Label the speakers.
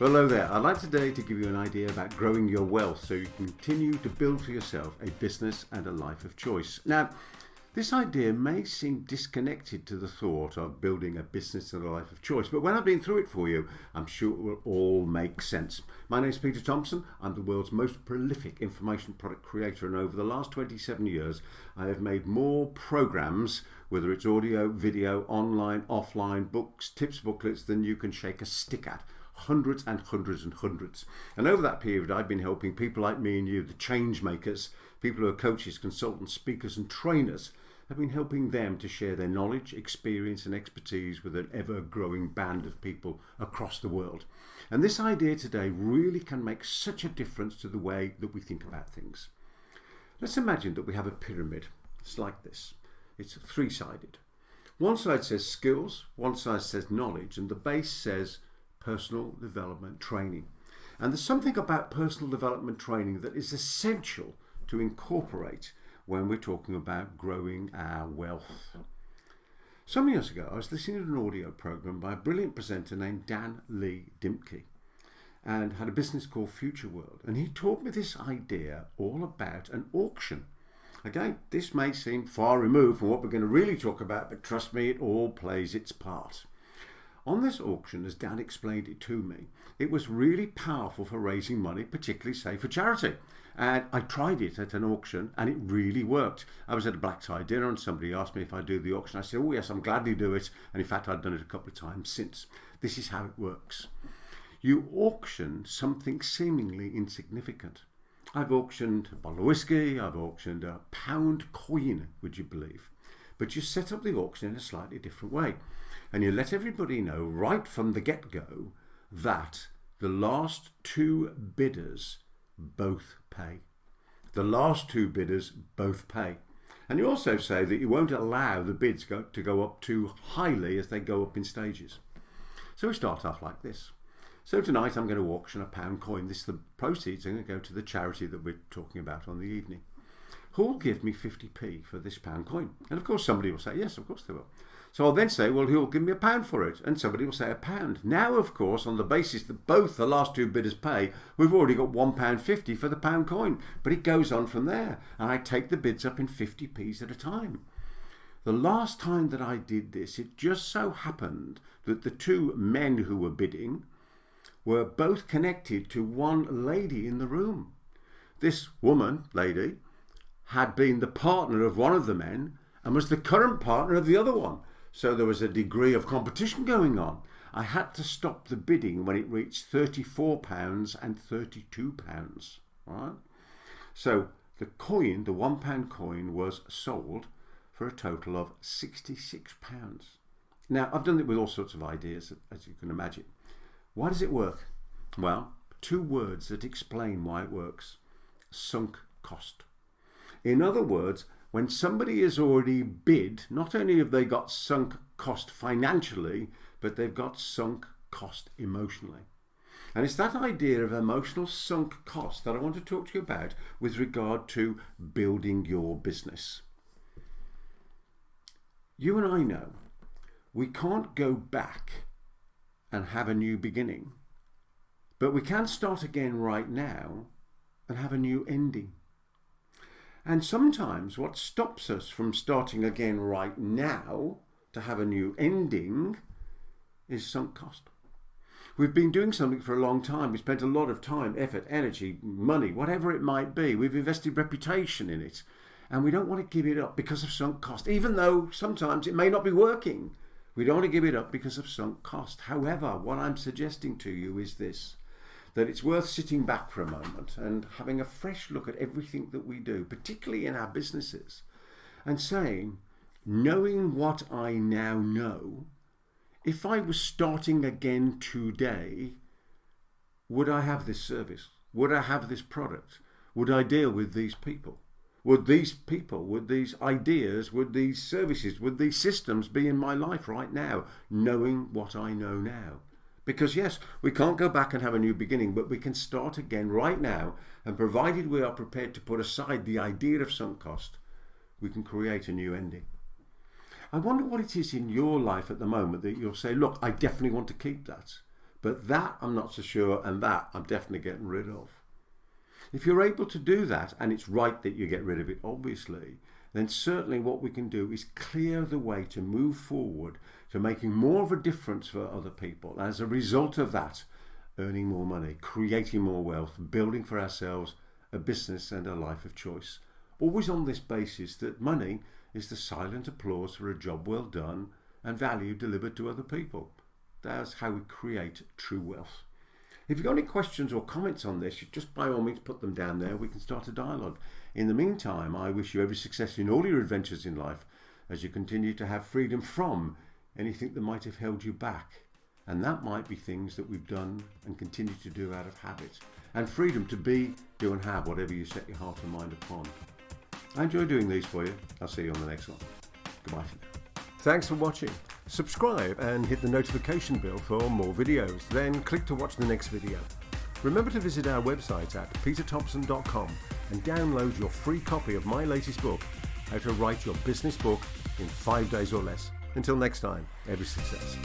Speaker 1: Well, hello there. I'd like today to give you an idea about growing your wealth so you can continue to build for yourself a business and a life of choice. Now, this idea may seem disconnected to the thought of building a business and a life of choice, but when I've been through it for you, I'm sure it will all make sense. My name is Peter Thomson. I'm the world's most prolific information product creator, and over the last 27 years, I have made more programs, whether it's audio, video, online, offline, books, tips, booklets, than you can shake a stick at. Hundreds and hundreds and hundreds. And over that period, I've been helping people like me and you, the change makers, people who are coaches, consultants, speakers and trainers. I've been helping them to share their knowledge, experience and expertise with an ever-growing band of people across the world. And this idea today really can make such a difference to the way that we think about things. Let's imagine that we have a pyramid. It's like this. It's three-sided. One side says skills, one side says knowledge, and the base says personal development training. And there's something about personal development training that is essential to incorporate when we're talking about growing our wealth. Some years ago, I was listening to an audio program by a brilliant presenter named Dan Lee Dimke, and had a business called Future World. And he taught me this idea all about an auction. Again, this may seem far removed from what we're going to really talk about, but trust me, it all plays its part. On this auction, as Dan explained it to me, it was really powerful for raising money, particularly, say, for charity. And I tried it at an auction and it really worked. I was at a black tie dinner and somebody asked me if I'd do the auction. I said, oh yes, I'm gladly do it. And in fact, I'd done it a couple of times since. This is how it works. You auction something seemingly insignificant. I've auctioned a bottle of whiskey, I've auctioned a pound coin, would you believe? But you set up the auction in a slightly different way. And you let everybody know right from the get-go that the last two bidders both pay. The last two bidders both pay. And you also say that you won't allow the bids to go up too highly as they go up in stages. So we start off like this. So tonight I'm going to auction a pound coin. This is the proceeds are going to go to the charity that we're talking about on the evening. Who'll give me 50p for this pound coin? And of course somebody will say, yes, of course they will. So I'll then say, well, who'll give me £1 for it? And somebody will say £1. Now, of course, on the basis that both the last two bidders pay, we've already got £1.50 for the pound coin. But it goes on from there. And I take the bids up in 50p's at a time. The last time that I did this, it just so happened that the two men who were bidding were both connected to one lady in the room. This lady, had been the partner of one of the men and was the current partner of the other one. So there was a degree of competition going on. I had to stop the bidding when it reached £34 and £32. Right? So the coin, the £1 coin, was sold for a total of £66. Now, I've done it with all sorts of ideas, as you can imagine. Why does it work? Well, two words that explain why it works. Sunk cost. In other words, when somebody has already bid, not only have they got sunk cost financially, but they've got sunk cost emotionally. And it's that idea of emotional sunk cost that I want to talk to you about with regard to building your business. You and I know we can't go back and have a new beginning, but we can start again right now and have a new ending. And sometimes what stops us from starting again right now to have a new ending is sunk cost. We've been doing something for a long time. We spent a lot of time, effort, energy, money, whatever it might be. We've invested reputation in it. And we don't want to give it up because of sunk cost, even though sometimes it may not be working. We don't want to give it up because of sunk cost. However, what I'm suggesting to you is this, that it's worth sitting back for a moment and having a fresh look at everything that we do, particularly in our businesses, and saying, knowing what I now know, if I was starting again today, would I have this service? Would I have this product? Would I deal with these people? Would these people, would these ideas, would these services, would these systems be in my life right now, knowing what I know now? Because yes, we can't go back and have a new beginning, but we can start again right now, and provided we are prepared to put aside the idea of sunk cost, we can create a new ending. I wonder what it is in your life at the moment that you'll say, look, I definitely want to keep that. But that I'm not so sure, and that I'm definitely getting rid of. If you're able to do that, and it's right that you get rid of it, obviously, then certainly what we can do is clear the way to move forward to making more of a difference for other people. As a result of that, earning more money, creating more wealth, building for ourselves a business and a life of choice. Always on this basis that money is the silent applause for a job well done and value delivered to other people. That's how we create true wealth. If you've got any questions or comments on this, just by all means put them down there. We can start a dialogue. In the meantime, I wish you every success in all your adventures in life as you continue to have freedom from anything that might have held you back. And that might be things that we've done and continue to do out of habit. And freedom to be, do and have whatever you set your heart and mind upon. I enjoy doing these for you. I'll see you on the next one. Goodbye for now. Thanks for watching. Subscribe and hit the notification bell for more videos. Then click to watch the next video. Remember to visit our website at peterthomson.com and download your free copy of my latest book, How to Write Your Business Book in 5 days or less. Until next time, every success.